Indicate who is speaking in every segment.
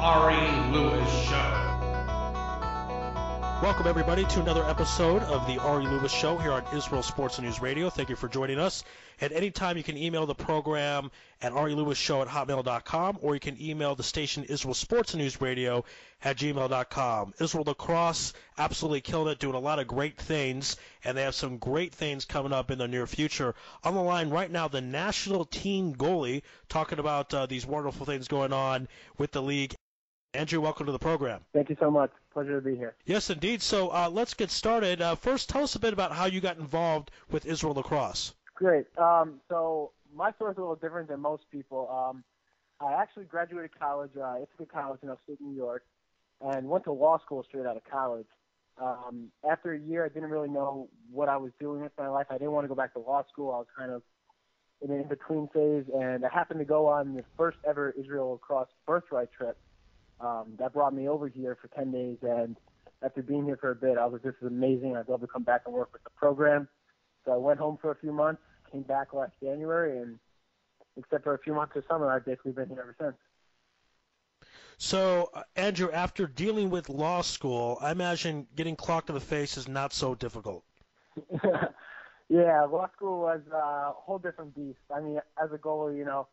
Speaker 1: Ari Lewis Show.
Speaker 2: Welcome, everybody, to another episode of the Ari Lewis Show here on Israel Sports News Radio. Thank you for joining us. At any time, you can email the program at arilewishow@hotmail.com, or you can email the station Israel Sports News Radio at gmail.com. Israel Lacrosse absolutely killed it, doing a lot of great things, and they have some great things coming up in the near future. On the line right now, the national team goalie, talking about these wonderful things going on with the league. Anrdew, welcome to the program.
Speaker 3: Thank you so much. Pleasure to be here.
Speaker 2: Yes, indeed. So let's get started. First, tell us a bit about how you got involved with Israel Lacrosse.
Speaker 3: Great. So my story is a little different than most people. I actually graduated college, Ithaca College in upstate New York, and went to law school straight out of college. After a year, I didn't really know what I was doing with my life. I didn't want to go back to law school. I was kind of in an in-between phase, and I happened to go on the first ever Israel Lacrosse birthright trip. That brought me over here for 10 days, and after being here for a bit, I was like, this is amazing. I'd love to come back and work with the program. So I went home for a few months, came back last January, and except for a few months of summer, I've basically been here ever since.
Speaker 2: So, Anrdew, after dealing with law school, I imagine getting clocked in the face is not so difficult.
Speaker 3: Yeah, law school was a whole different beast. I mean, as a goalie,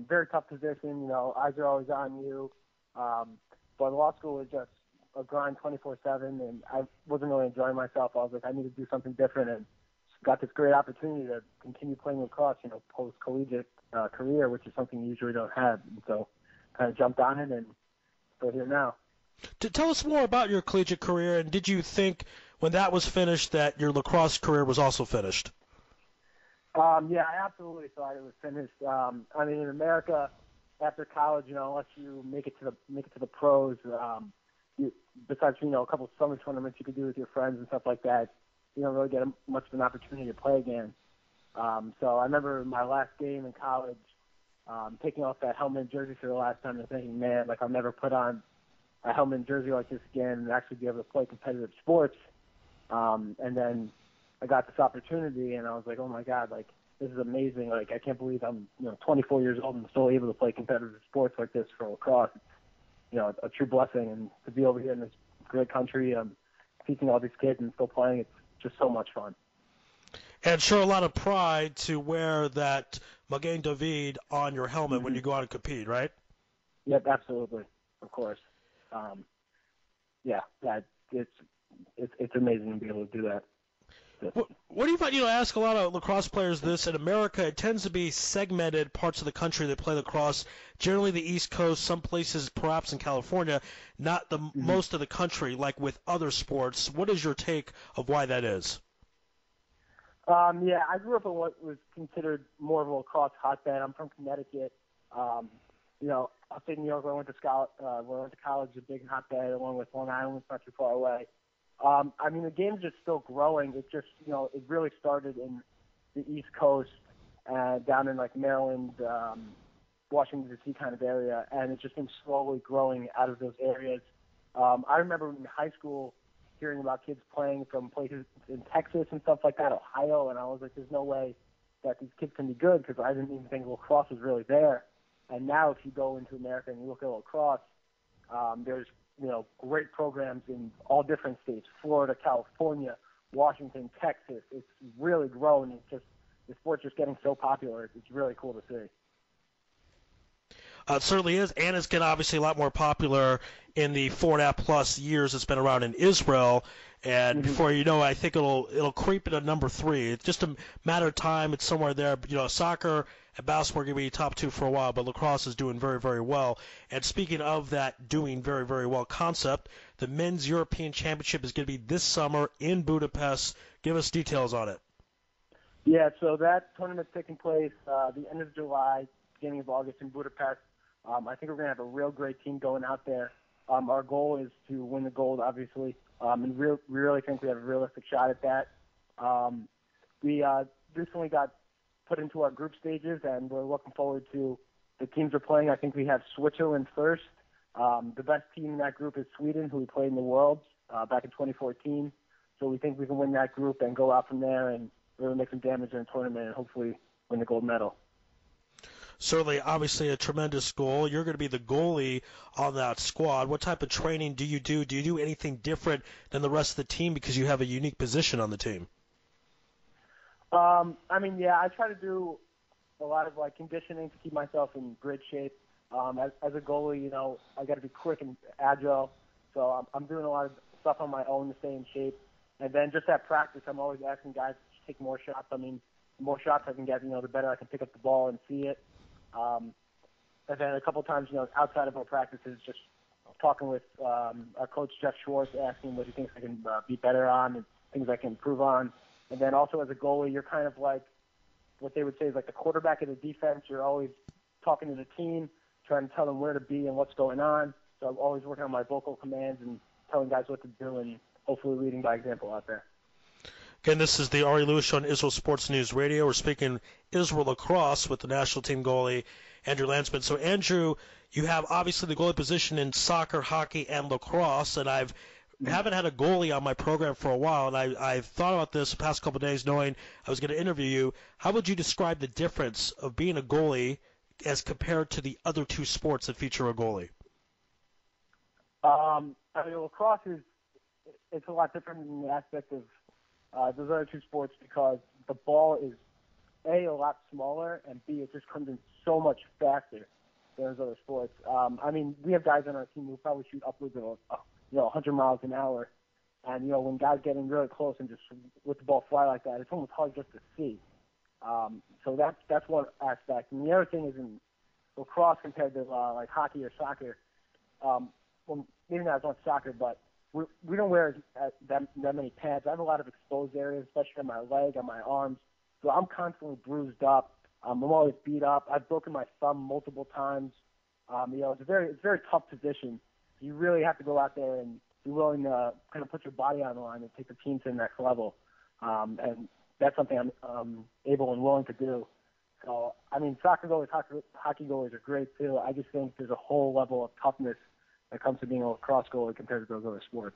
Speaker 3: very tough position. Eyes are always on you. But law school was just a grind 24/7, and I wasn't really enjoying myself. I was like, I need to do something different, and got this great opportunity to continue playing lacrosse, post-collegiate career, which is something you usually don't have. And so kind of jumped on it, and still here now.
Speaker 2: Tell us more about your collegiate career, and did you think when that was finished that your lacrosse career was also finished?
Speaker 3: Yeah, I absolutely thought it was finished. I mean, in America, after college, unless you make it to the pros, besides a couple of summer tournaments you could do with your friends and stuff like that, you don't really get much of an opportunity to play again. So I remember my last game in college, taking off that helmet and jersey for the last time and thinking, man, I'll never put on a helmet and jersey like this again and actually be able to play competitive sports. And then I got this opportunity, and I was like, oh my God, this is amazing. I can't believe I'm 24 years old and still able to play competitive sports like this for lacrosse. It's, a true blessing. And to be over here in this great country, teaching all these kids and still playing, it's just so much fun.
Speaker 2: And sure, a lot of pride to wear that Magen David on your helmet when you go out and compete, right?
Speaker 3: Yep, absolutely. Of course. It's amazing to be able to do that.
Speaker 2: What do you find? I ask a lot of lacrosse players this. In America, it tends to be segmented parts of the country that play lacrosse. Generally, the East Coast, some places, perhaps in California, not the most of the country, like with other sports. What is your take of why that is?
Speaker 3: Yeah, I grew up in what was considered more of a lacrosse hotbed. I'm from Connecticut. Upstate New York, where I went to college, a big hotbed, along with Long Island, it's not too far away. I mean, the game's just still growing. It just, it really started in the East Coast, down in Maryland, Washington, D.C. kind of area, and it's just been slowly growing out of those areas. I remember in high school hearing about kids playing from places in Texas and stuff like that, Ohio, and I was like, there's no way that these kids can be good because I didn't even think lacrosse was really there. And now if you go into America and you look at lacrosse, there's great programs in all different states, Florida, California, Washington, Texas. It's really grown. It's just, the sport's just getting so popular. It's really cool to see.
Speaker 2: It certainly is, and it's getting obviously a lot more popular in the 4.5+ years it's been around in Israel. And before you know it, I think it'll creep into number 3. It's just a matter of time. It's somewhere there. But, soccer and basketball are going to be top 2 for a while, but lacrosse is doing very, very well. And speaking of that doing very, very well concept, the Men's European Championship is going to be this summer in Budapest. Give us details on it.
Speaker 3: Yeah, so that tournament's taking place the end of July, beginning of August in Budapest. I think we're going to have a real great team going out there. Our goal is to win the gold, obviously, and we really think we have a realistic shot at that. We recently got put into our group stages, and we're looking forward to the teams we're playing. I think we have Switzerland first. The best team in that group is Sweden, who we played in the Worlds back in 2014. So we think we can win that group and go out from there and really make some damage in the tournament and hopefully win the gold medal.
Speaker 2: Certainly, obviously, a tremendous goal. You're going to be the goalie on that squad. What type of training do you do? Do you do anything different than the rest of the team because you have a unique position on the team?
Speaker 3: Yeah, I try to do a lot of conditioning to keep myself in great shape. As a goalie, I got to be quick and agile. So I'm doing a lot of stuff on my own to stay in shape. And then just at practice, I'm always asking guys to take more shots. The more shots I can get, the better I can pick up the ball and see it. And then a couple times, outside of our practices, just talking with our coach, Jeff Schwartz, asking what he thinks I can be better on and things I can improve on. And then also as a goalie, you're kind of like what they would say is like the quarterback of the defense. You're always talking to the team, trying to tell them where to be and what's going on. So I'm always working on my vocal commands and telling guys what to do and hopefully leading by example out there.
Speaker 2: Again, this is the Ari Lewis Show on Israel Sports News Radio. We're speaking Israel Lacrosse with the national team goalie, Anrdew Landsman. So, Anrdew, you have obviously the goalie position in soccer, hockey, and lacrosse, and haven't had a goalie on my program for a while, and I've thought about this the past couple of days knowing I was going to interview you. How would you describe the difference of being a goalie as compared to the other two sports that feature a goalie?
Speaker 3: Lacrosse it's a lot different in the aspect of those other two sports because the ball is, A, a lot smaller, and B, it just comes in so much faster than those other sports. We have guys on our team who probably shoot upwards of 100 miles an hour. And, when guys get in really close and just let the ball fly like that, it's almost hard just to see. So that's one aspect. And the other thing is in lacrosse compared to hockey or soccer, well, maybe not as much soccer, but we don't wear that many pads. I have a lot of exposed areas, especially on my leg, on my arms. So I'm constantly bruised up. I'm always beat up. I've broken my thumb multiple times. It's a very tough position. You really have to go out there and be willing to kind of put your body on the line and take the team to the next level. And that's something I'm able and willing to do. So, soccer goalies, hockey goalies are great too. I just think there's a whole level of toughness that comes to being a lacrosse goalie compared to those other sports.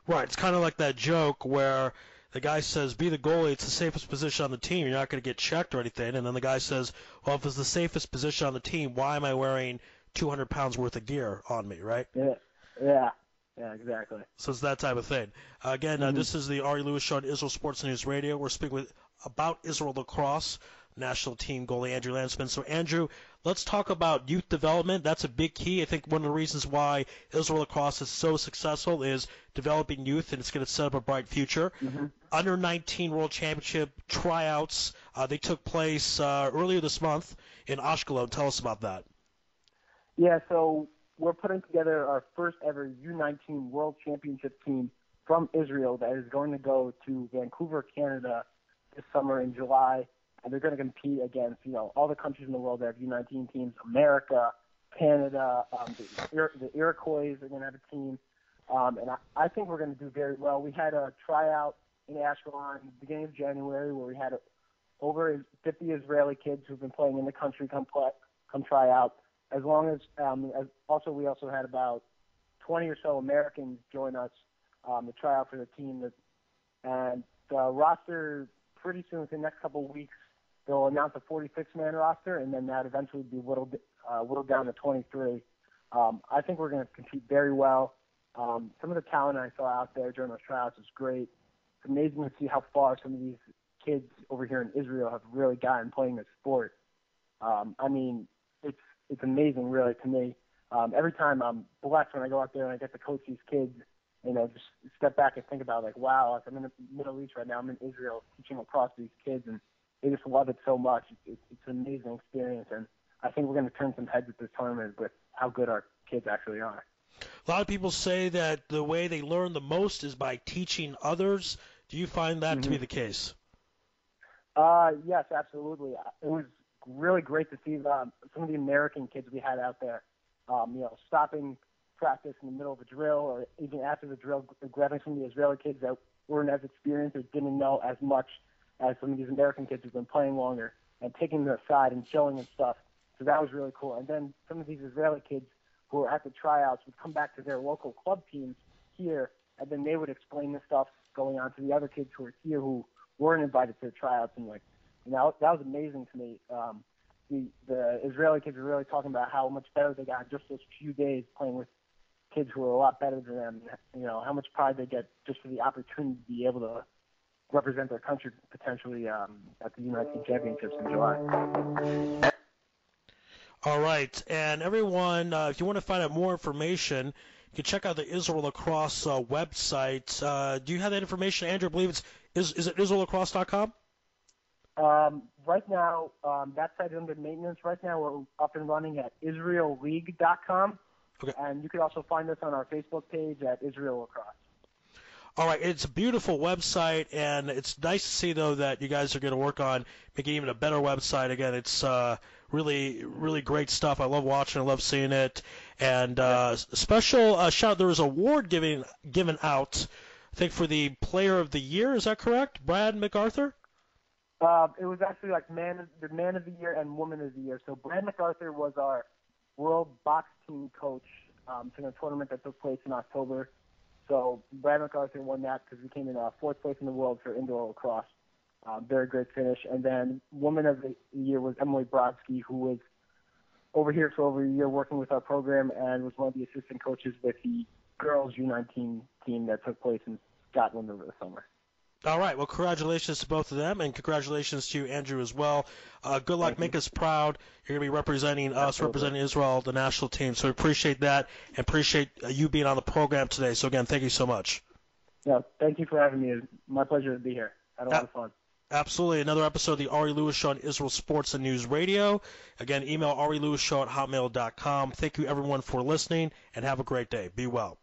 Speaker 2: Right. It's kind of like that joke where the guy says, be the goalie, it's the safest position on the team, you're not going to get checked or anything. And then the guy says, well, if it's the safest position on the team, why am I wearing 200 pounds worth of gear on me, right?
Speaker 3: Yeah, exactly.
Speaker 2: So it's that type of thing. Again, this is the Ari Lewis Show on Israel Sports News Radio. We're speaking about Israel Lacrosse national team goalie Anrdew Landsman. So, Anrdew, let's talk about youth development. That's a big key. I think one of the reasons why Israel Lacrosse is so successful is developing youth, and it's going to set up a bright future. Under 19 World Championship tryouts, they took place earlier this month in Ashkelon. Tell us about that.
Speaker 3: Yeah, so we're putting together our first ever U19 World Championship team from Israel that is going to go to Vancouver, Canada this summer in July. And they're going to compete against, all the countries in the world that have U19 teams, America, Canada, the Iroquois are going to have a team. And I think we're going to do very well. We had a tryout in Ashkelon at the beginning of January where we had over 50 Israeli kids who've been playing in the country come try out. As long as, we also had about 20 or so Americans join us to try out for the team. And the roster, pretty soon, within the next couple of weeks, they'll announce a 46-man roster, and then that eventually will be whittled down to 23. I think we're going to compete very well. Some of the talent I saw out there during those tryouts is great. It's amazing to see how far some of these kids over here in Israel have really gotten playing this sport. It's amazing, really, to me. Every time I'm blessed when I go out there and I get to coach these kids, just step back and think about, wow, I'm in the Middle East right now. I'm in Israel teaching across these kids, and they just love it so much. It's an amazing experience, and I think we're going to turn some heads at this tournament with how good our kids actually are.
Speaker 2: A lot of people say that the way they learn the most is by teaching others. Do you find that to be the case?
Speaker 3: Yes, absolutely. It was really great to see some of the American kids we had out there, stopping practice in the middle of a drill or even after the drill, grabbing some of the Israeli kids that weren't as experienced or didn't know as much as some of these American kids who've been playing longer and taking them aside and showing them stuff. So that was really cool. And then some of these Israeli kids who were at the tryouts would come back to their local club teams here, and then they would explain the stuff going on to the other kids who were here who weren't invited to the tryouts. And that was amazing to me. the Israeli kids were really talking about how much better they got just those few days playing with kids who are a lot better than them. You know, how much pride they get just for the opportunity to be able to represent their country potentially at the U19 Championships in July.
Speaker 2: All right, and everyone, if you want to find out more information, you can check out the Israel Lacrosse website. Do you have that information, Andrew? I believe is it israellacrosse.com?
Speaker 3: Right now, that site is under maintenance. Right now, we're up and running at israelleague.com.
Speaker 2: Okay.
Speaker 3: And you can also find us on our Facebook page at Israel Lacrosse.
Speaker 2: All right, it's a beautiful website, and it's nice to see, though, that you guys are going to work on making even a better website. Again, it's really, really great stuff. I love watching, I love seeing it. And special shout, there was an award given out, I think, for the Player of the Year. Is that correct? Brad MacArthur?
Speaker 3: It was actually like Man of the Year and Woman of the Year. So Brad MacArthur was our World Box Team coach in a tournament that took place in October. So Brad MacArthur won that because we came in fourth place in the world for indoor lacrosse. Very great finish. And then Woman of the Year was Emily Brodsky, who was over here for over a year working with our program and was one of the assistant coaches with the girls U19 team that took place in Scotland over the summer.
Speaker 2: All right. Well, congratulations to both of them, and congratulations to you, Andrew, as well. Good luck. Make us proud. You're going to be representing us, representing Israel, the national team. So we appreciate that and appreciate you being on the program today. So, again, thank you so much.
Speaker 3: Yeah, thank you for having me. It's my pleasure to be here. Had a lot of fun.
Speaker 2: Absolutely. Another episode of the Ari Lewis Show on Israel Sports and News Radio. Again, email arilewishow@hotmail.com. Thank you, everyone, for listening, and have a great day. Be well.